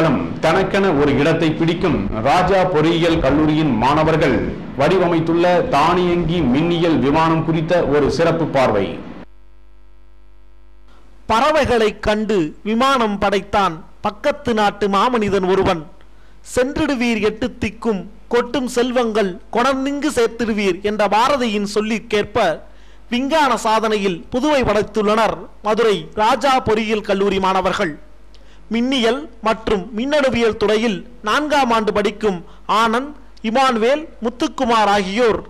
இருந்தாலும் தனக்கென ஒரு இடத்தை பிடிக்கும் ராஜா பொறியியல் கல்லூரியின் மாணவர்கள் வடிவமைத்துள்ள தானியங்கி மின்னியல் விமானம் குறித்த ஒரு சிறப்பு பார்வை. பறவைகளை கண்டு விமானம் படைத்தான் பக்கத்து நாட்டு மாமனிதன் ஒருவன். சென்றிடுவீர் எட்டு திக்கும் கொட்டும் செல்வங்கள் கொணர்ந்திங்கு சேர்த்திடுவீர் என்ற பாரதியின் சொல்லிற்கேற்ப விஞ்ஞான சாதனையில் புதுவை படைத்துள்ளனர் மதுரை ராஜா பொறியியல் கல்லூரி மாணவர்கள். மின்னியல் மற்றும் மின்னணுவியல் துறையில் 4ஆம் ஆண்டு படிக்கும் ஆனந்த், இமானுவேல், முத்துக்குமார் ஆகியோர்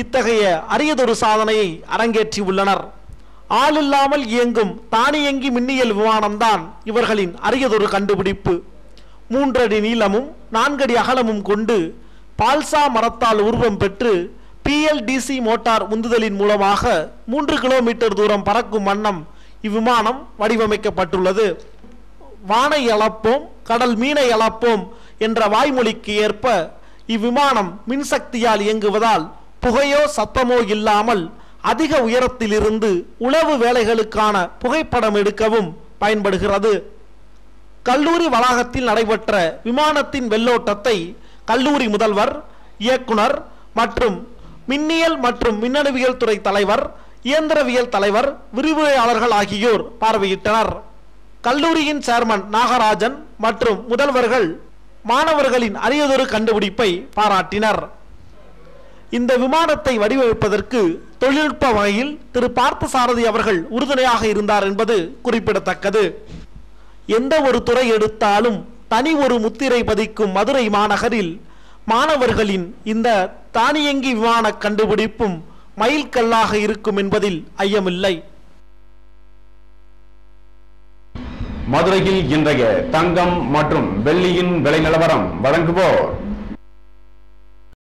இத்தகைய அரியதொரு சாதனையை அரங்கேற்றியுள்ளனர். ஆளில்லாமல் இயங்கும் தானியங்கி மின்னியல் விமானம்தான் இவர்களின் அரியதொரு கண்டுபிடிப்பு. 3 அடி நீளமும் 4 அடி அகலமும் கொண்டு பால்சா மரத்தால் உருவம் பெற்று PLDC மோட்டார் உந்துதலின் மூலமாக 3 கிலோமீட்டர் தூரம் பறக்கும் வண்ணம் இவ்விமானம் வடிவமைக்கப்பட்டுள்ளது. வானை அளப்போம் கடல் மீனை அளப்போம் என்ற வாய்மொழிக்கு ஏற்ப இவ்விமானம் மின்சக்தியால் இயங்குவதால் புகையோ சத்தமோ இல்லாமல் அதிக உயரத்திலிருந்து உளவு வேலைகளுக்கான புகைப்படம் எடுக்கவும் பயன்படுகிறது. கல்லூரி வளாகத்தில் நடைபெற்ற விமானத்தின் வெள்ளோட்டத்தை கல்லூரி முதல்வர், இயக்குனர் மற்றும் மின்னியல் மற்றும் மின்னணுவியல் துறை தலைவர், இயந்திரவியல் தலைவர், விரிவுரையாளர்கள் ஆகியோர் பார்வையிட்டனர். கல்லூரியின் சேர்மன் நாகராஜன் மற்றும் முதல்வர்கள் மாணவர்களின் அரியதொரு கண்டுபிடிப்பை பாராட்டினர். இந்த விமானத்தை வடிவமைப்பதற்கு தொழில்நுட்ப வகையில் திரு பார்த்தசாரதி அவர்கள் உறுதுணையாக இருந்தார் என்பது குறிப்பிடத்தக்கது. எந்த ஒரு துறை எடுத்தாலும் தனி ஒரு முத்திரை பதிக்கும் மதுரை மாநகரில் மாணவர்களின் இந்த தானியங்கி விமான கண்டுபிடிப்பும் மைல்கல்லாக இருக்கும் என்பதில் ஐயமில்லை. மதுரையில் இன்றைய தங்கம் மற்றும் வெள்ளியின் விலை நிலவரம் வழங்குவோர்